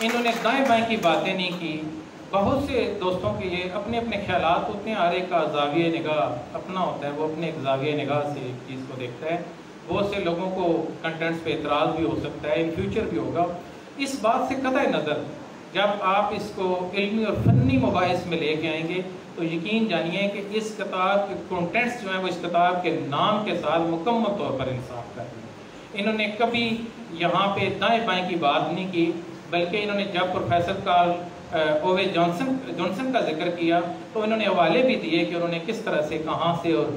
انہوں نے دائیں بائیں کی باتیں نہیں کی. بہت سے دوستوں کے یہ اپنے اپنے خیالات ہوتے ہیں, ہر ایک کا زاویہ نگاہ اپنا ہوتا ہے, وہ اپنے ایک زاویہ نگاہ سے ایک چیز کو دیکھتا ہے. بہت سے لوگوں کو کنٹینٹس پہ اعتراض بھی ہو سکتا ہے, ان فیوچر بھی ہوگا. اس بات سے قطع نظر جب آپ اس کو علمی اور فنی مباحث میں لے کے آئیں گے تو یقین جانیے کہ اس کتاب کے کنٹینٹس جو ہیں وہ اس کتاب کے نام کے ساتھ مکمل طور پر انصاف کر دیں. انہوں نے کبھی یہاں پہ دائیں بائیں کی بات نہیں کی, بلکہ انہوں نے جب پروفیسر کارل اوے جانسن کا ذکر کیا تو انہوں نے حوالے بھی دیے کہ انہوں نے کس طرح سے کہاں سے اور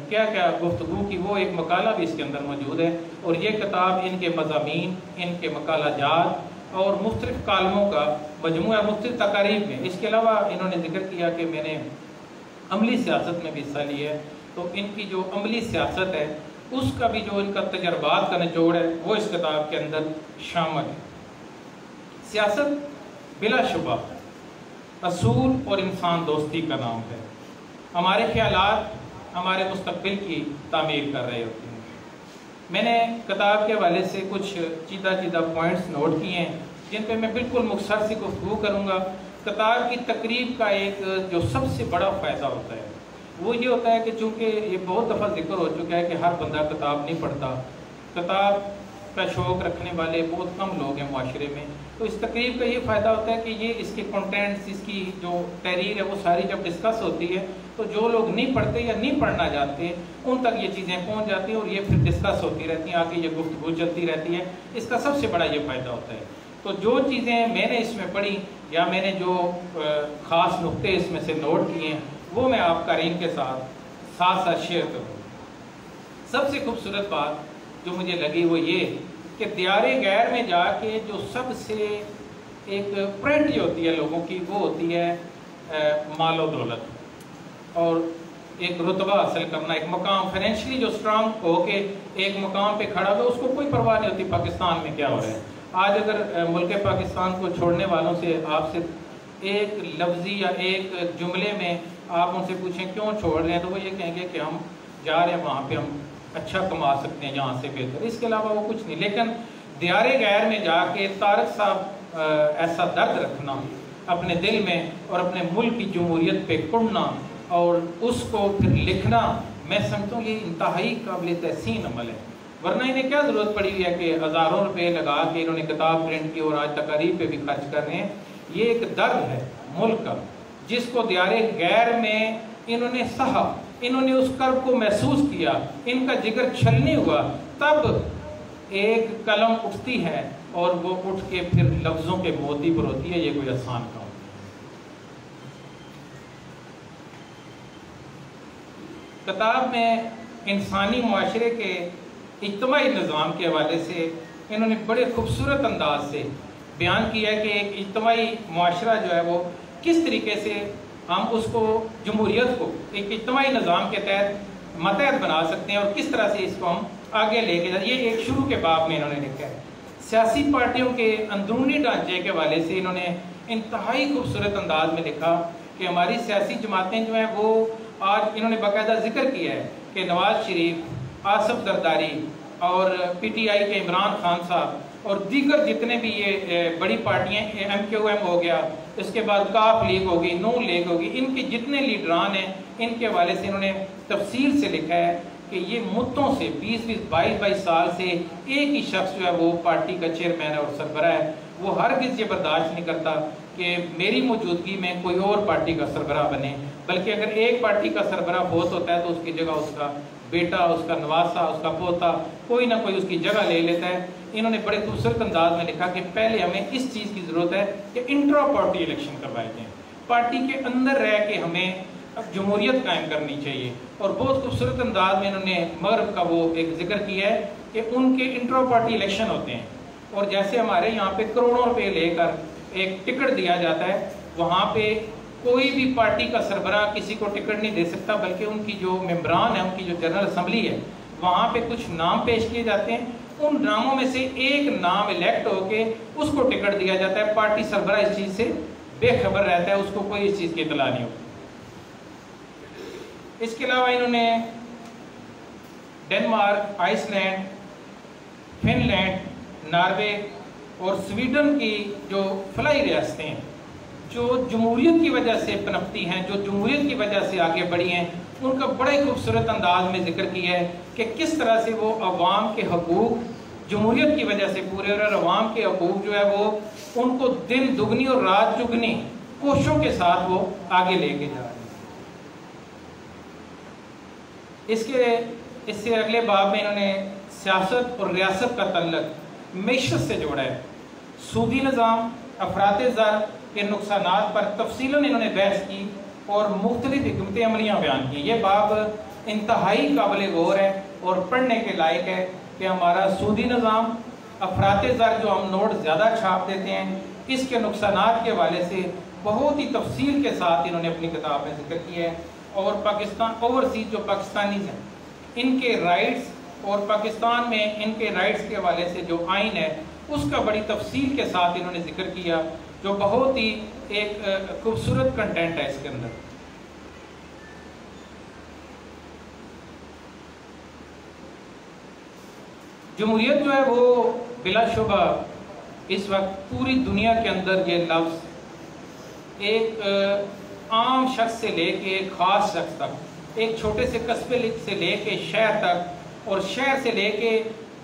کیا کیا گفتگو کی. وہ ایک مقالہ بھی اس کے اندر موجود ہے, اور یہ کتاب ان کے مضامین, ان کے مقالہ جات اور مختلف کالموں کا مجموعہ مختلف تقاریب میں. اس کے علاوہ انہوں نے ذکر کیا کہ میں نے عملی سیاست میں بھی حصہ لی ہے, تو ان کی جو عملی سیاست ہے اس کا بھی جو ان کا تجربات کا نچوڑ ہے وہ اس کتاب کے اندر شامل ہے. سیاست بلا شبہ اصول اور انسان دوستی کا نام ہے. ہمارے خیالات ہمارے مستقبل کی تعمیر کر رہے ہوتے ہیں. میں نے کتاب کے حوالے سے کچھ چیدہ پوائنٹس نوٹ کیے ہیں جن پہ میں بالکل مختصر سی گفتگو کروں گا. کتاب کی تقریب کا ایک جو سب سے بڑا فائدہ ہوتا ہے وہ یہ ہوتا ہے کہ چونکہ یہ بہت دفعہ ذکر ہو چکا ہے کہ ہر بندہ کتاب نہیں پڑھتا, کتاب کا شوق رکھنے والے بہت کم لوگ ہیں معاشرے میں. تو اس تقریب کا یہ فائدہ ہوتا ہے کہ یہ اس کے کنٹینٹس, اس کی جو تحریر ہے وہ ساری جب ڈسکس ہوتی ہے تو جو لوگ نہیں پڑھتے یا نہیں پڑھنا جانتے ان تک یہ چیزیں پہنچ جاتی ہیں اور یہ پھر ڈسکس ہوتی رہتی ہیں, آگے یہ گفتگو چلتی رہتی ہے. اس کا سب سے بڑا یہ فائدہ ہوتا ہے. تو جو چیزیں میں نے اس میں پڑھی یا میں نے جو خاص نقطے اس میں سے نوٹ کیے ہیں وہ میں آپ قارئین کے ساتھ شیئر کروں. سب سے خوبصورت بات جو مجھے لگی وہ یہ کہ دیار غیر میں جا کے جو سب سے ایک پرائرٹی ہوتی ہے لوگوں کی وہ ہوتی ہے مال و دولت اور ایک رتبہ حاصل کرنا, ایک مقام فائنینشلی جو سٹرانگ ہو کے ایک مقام پہ کھڑا ہو, اس کو کوئی پرواہ نہیں ہوتی پاکستان میں کیا ہو رہا ہے. آج اگر ملک پاکستان کو چھوڑنے والوں سے آپ سے ایک لفظی یا ایک جملے میں آپ ان سے پوچھیں کیوں چھوڑ رہے ہیں تو وہ یہ کہیں گے کہ ہم جا رہے ہیں وہاں پہ ہم اچھا کما سکتے ہیں جہاں سے بہتر, اس کے علاوہ وہ کچھ نہیں. لیکن دیار غیر میں جا کے طارق صاحب ایسا درد رکھنا اپنے دل میں اور اپنے ملک کی جمہوریت پہ کڑنا اور اس کو پھر لکھنا, میں سمجھتا ہوں یہ انتہائی قابل تحسین عمل ہے. ورنہ انہیں کیا ضرورت پڑی ہوئی ہے کہ ہزاروں روپے لگا کے انہوں نے کتاب پرنٹ کی اور آج تقاریب پہ بھی خرچ کر رہے ہیں. یہ ایک درد ہے ملک کا جس کو دیار غیر میں انہوں نے سہا, انہوں نے اس کرب کو محسوس کیا, ان کا جگر چھلنی ہوا, تب ایک قلم اٹھتی ہے اور وہ اٹھ کے پھر لفظوں کے موتی پر ہوتی ہے. یہ کوئی آسان کام. کتاب میں انسانی معاشرے کے اجتماعی نظام کے حوالے سے انہوں نے بڑے خوبصورت انداز سے بیان کیا ہے کہ ایک اجتماعی معاشرہ جو ہے وہ کس طریقے سے ہم اس کو جمہوریت کو ایک اجتماعی نظام کے تحت ماتحت بنا سکتے ہیں اور کس طرح سے اس کو ہم آگے لے کے جائیں. یہ ایک شروع کے باب میں انہوں نے لکھا ہے. سیاسی پارٹیوں کے اندرونی ڈھانچے کے حوالے سے انہوں نے انتہائی خوبصورت انداز میں لکھا کہ ہماری سیاسی جماعتیں جو ہیں وہ آج انہوں نے باقاعدہ ذکر کیا ہے کہ نواز شریف, آصف زرداری اور پی ٹی آئی کے عمران خان صاحب اور دیگر جتنے بھی یہ بڑی پارٹیاں, ایم کیو ایم ہو گیا, اس کے بعد کاف لیگ ہوگی, نون لیگ ہوگی, ان کے جتنے لیڈران ہیں ان کے حوالے سے انہوں نے تفصیل سے لکھا ہے کہ یہ مدتوں سے 22 سال سے ایک ہی شخص جو ہے وہ پارٹی کا چیئرمین اور سربراہ ہے. وہ ہرگز یہ برداشت نہیں کرتا کہ میری موجودگی میں کوئی اور پارٹی کا سربراہ بنے, بلکہ اگر ایک پارٹی کا سربراہ فوت ہوتا ہے تو اس کی جگہ اس کا بیٹا, اس کا نواسا, اس کا پوتا, کوئی نہ کوئی اس کی جگہ لے لیتا ہے. انہوں نے بڑے خوبصورت انداز میں لکھا کہ پہلے ہمیں اس چیز کی ضرورت ہے کہ انٹرا پارٹی الیکشن کروائے جائیں, پارٹی کے اندر رہ کے ہمیں اب جمہوریت قائم کرنی چاہیے. اور بہت خوبصورت انداز میں انہوں نے مغرب کا وہ ایک ذکر کیا ہے کہ ان کے انٹرا پارٹی الیکشن ہوتے ہیں اور جیسے ہمارے یہاں پہ کروڑوں روپے لے کر ایک ٹکٹ دیا جاتا ہے, وہاں پہ کوئی بھی پارٹی کا سربراہ کسی کو ٹکٹ نہیں دے سکتا, بلکہ ان کی جو ممبران ہیں, ان کی جو جنرل اسمبلی ہے, وہاں پہ کچھ نام پیش کیے جاتے ہیں, ان ناموں میں سے ایک نام الیکٹ ہو کے اس کو ٹکٹ دیا جاتا ہے. پارٹی سربراہ اس چیز سے بے خبر رہتا ہے, اس کو کوئی اس چیز کی اطلاع نہیں ہوتی. اس کے علاوہ انہوں نے Denmark, Iceland, Finland, Norway اور سویڈن کی جو فلاحی ریاستیں ہیں جو جمہوریت کی وجہ سے پنپتی ہیں، جو جمہوریت کی وجہ سے آگے بڑھی ہیں، ان کا بڑے خوبصورت انداز میں ذکر کیا ہے کہ کس طرح سے وہ عوام کے حقوق جمہوریت کی وجہ سے پورے، اور عوام کے حقوق جو ہے وہ ان کو دن دگنی اور رات چگنی کوششوں کے ساتھ وہ آگے لے کے جا رہے ہیں۔ اس سے اگلے باب میں انہوں نے سیاست اور ریاست کا تعلق معیشت سے جوڑا ہے۔ سودی نظام، افراط زر کے نقصانات پر تفصیلاً انہوں نے بحث کی اور مختلف حکمت عملیاں بیان کی۔ یہ باب انتہائی قابل غور ہے اور پڑھنے کے لائق ہے کہ ہمارا سودی نظام، افراط زر جو ہم نوٹ زیادہ چھاپ دیتے ہیں، اس کے نقصانات کے حوالے سے بہت ہی تفصیل کے ساتھ انہوں نے اپنی کتاب میں ذکر کیا ہے۔ اور پاکستان اوورسیز جو پاکستانیز ہیں ان کے رائٹس اور پاکستان میں ان کے رائٹس کے حوالے سے جو آئین ہے اس کا بڑی تفصیل کے ساتھ انہوں نے ذکر کیا، جو بہت ہی ایک خوبصورت کنٹینٹ ہے اس کے اندر۔ جمہوریت جو ہے وہ بلا شبہ اس وقت پوری دنیا کے اندر یہ لفظ ایک عام شخص سے لے کے ایک خاص شخص تک، ایک چھوٹے سے قصبے سے لے کے شہر تک، اور شہر سے لے کے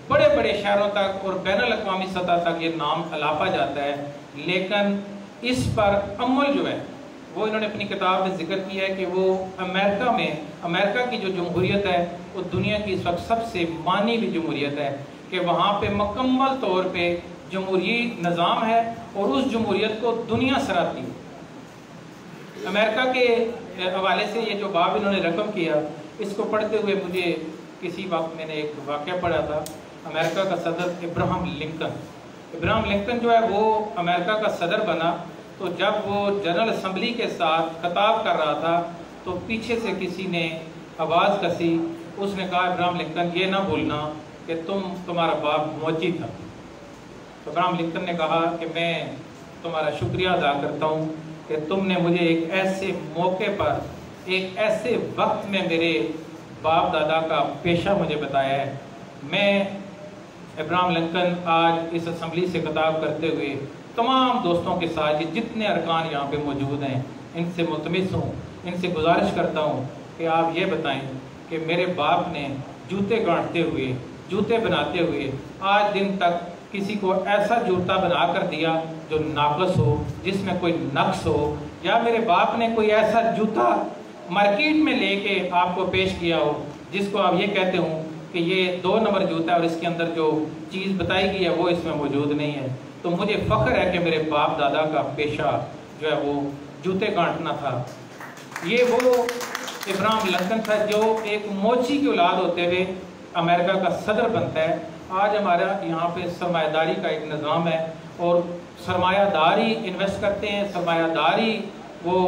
بڑے بڑے شہروں تک اور بین الاقوامی سطح تک یہ نام الاپا جاتا ہے، لیکن اس پر عمل جو ہے وہ انہوں نے اپنی کتاب میں ذکر کیا ہے کہ وہ امریکہ کی جو جمہوریت ہے وہ دنیا کی اس وقت سب سے مانی ہوئی جمہوریت ہے، کہ وہاں پہ مکمل طور پہ جمہوری نظام ہے اور اس جمہوریت کو دنیا سراتی ہے۔ امریکہ کے حوالے سے یہ جو باب انہوں نے رقم کیا، اس کو پڑھتے ہوئے مجھے کسی وقت میں نے ایک واقعہ پڑھا تھا۔ امریکہ کا صدر ابراہم لنکن جو ہے وہ امریکہ کا صدر بنا، تو جب وہ جنرل اسمبلی کے ساتھ خطاب کر رہا تھا تو پیچھے سے کسی نے آواز کسی، اس نے کہا ابراہم لنکن یہ نہ بھولنا کہ تمہارا باپ موچی تھا۔ تو ابراہم لنکن نے کہا کہ میں تمہارا شکریہ ادا کرتا ہوں کہ تم نے مجھے ایک ایسے موقع پر، ایک ایسے وقت میں میرے باپ دادا کا پیشہ مجھے بتایا ہے۔ میں ابراہم لنکن آج اس اسمبلی سے خطاب کرتے ہوئے تمام دوستوں کے ساتھ جتنے ارکان یہاں پہ موجود ہیں ان سے ملتمس ہوں، ان سے گزارش کرتا ہوں کہ آپ یہ بتائیں کہ میرے باپ نے جوتے گانٹتے ہوئے، جوتے بناتے ہوئے آج دن تک کسی کو ایسا جوتا بنا کر دیا جو ناقص ہو، جس میں کوئی نقص ہو، یا میرے باپ نے کوئی ایسا جوتا مارکیٹ میں لے کے آپ کو پیش کیا ہو جس کو آپ یہ کہتے ہوں کہ یہ 2 نمبر جوتا ہے اور اس کے اندر جو چیز بتائی گئی ہے وہ اس میں موجود نہیں ہے۔ تو مجھے فخر ہے کہ میرے باپ دادا کا پیشہ جو ہے وہ جوتے گانٹنا تھا۔ یہ وہ ابراہم لنکن تھا جو ایک موچی کی اولاد ہوتے ہوئے امریکہ کا صدر بنتا ہے۔ آج ہمارا یہاں پہ سرمایہ داری کا ایک نظام ہے اور سرمایہ داری انویسٹ کرتے ہیں، سرمایہ داری وہ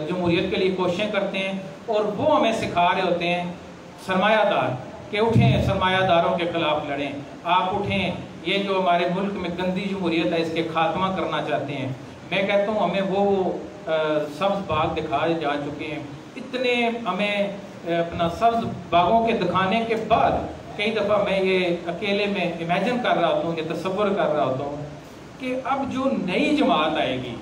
جمہوریت کے لیے کوششیں کرتے ہیں، اور وہ ہمیں سکھا رہے ہوتے ہیں سرمایہ دار کہ اٹھیں، سرمایہ داروں کے خلاف لڑیں، آپ اٹھیں، یہ جو ہمارے ملک میں گندی جمہوریت ہے اس کے خاتمہ کرنا چاہتے ہیں۔ میں کہتا ہوں ہمیں وہ سبز باغ دکھائے جا چکے ہیں، اتنے ہمیں اپنا سبز باغوں کے دکھانے کے بعد کئی دفعہ میں یہ اکیلے میں امیجن کر رہا ہوتا ہوں، یہ تصور کر رہا ہوتا ہوں کہ اب جو نئی جماعت آئے گی،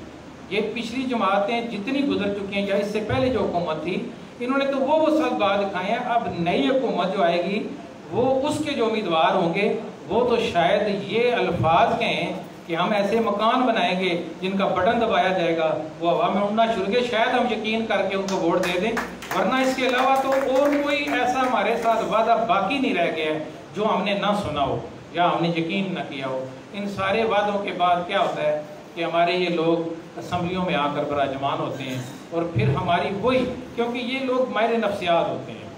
یہ پچھلی جماعتیں جتنی گزر چکی ہیں یا اس سے پہلے جو حکومت تھی انہوں نے تو وہ سب باغ دکھائے ہیں، اب نئی حکومت جو آئے گی وہ اس کے جو امیدوار ہوں گے وہ تو شاید یہ الفاظ کہیں کہ ہم ایسے مکان بنائیں گے جن کا بٹن دبایا جائے گا وہ ہوا میں اڑنا شروع گے، شاید ہم یقین کر کے ان کو ووٹ دے دیں، ورنہ اس کے علاوہ تو اور کوئی ایسا ہمارے ساتھ وعدہ باقی نہیں رہ گیا ہے جو ہم نے نہ سنا ہو یا ہم نے یقین نہ کیا ہو۔ ان سارے وعدوں کے بعد کیا ہوتا ہے کہ ہمارے یہ لوگ اسمبلیوں میں آ کر براجمان ہوتے ہیں، اور پھر ہماری وہی، کیونکہ یہ لوگ ماہر نفسیات ہوتے ہیں،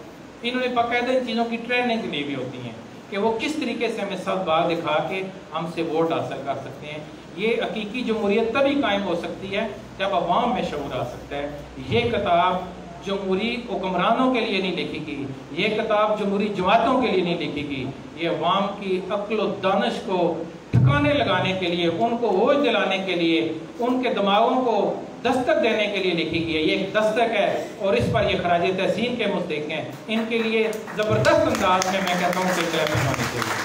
انہوں نے باقاعدہ ان چیزوں کی ٹریننگ لی ہوئی ہوتی ہیں کہ وہ کس طریقے سے ہمیں سب باغ دکھا کے ہم سے ووٹ حاصل کر سکتے ہیں۔ یہ حقیقی جمہوریت تبھی قائم ہو سکتی ہے جب عوام میں شعور آ سکتا ہے۔ یہ کتاب جمہوری حکمرانوں کے لیے نہیں لکھی گئی، یہ کتاب جمہوری جماعتوں کے لیے نہیں لکھی گئی، یہ عوام کی عقل و دانش کو ٹھکانے لگانے کے لیے، ان کو ہوش دلانے کے لیے، ان کے دماغوں کو دستک دینے کے لیے لکھی گئی ہے۔ یہ ایک دستک ہے اور اس پر یہ خراج تحسین کے مستحق ہیں۔ ان کے لیے زبردست انداز میں کہتا ہوں کہ کلیپنگ ہونی چاہیے۔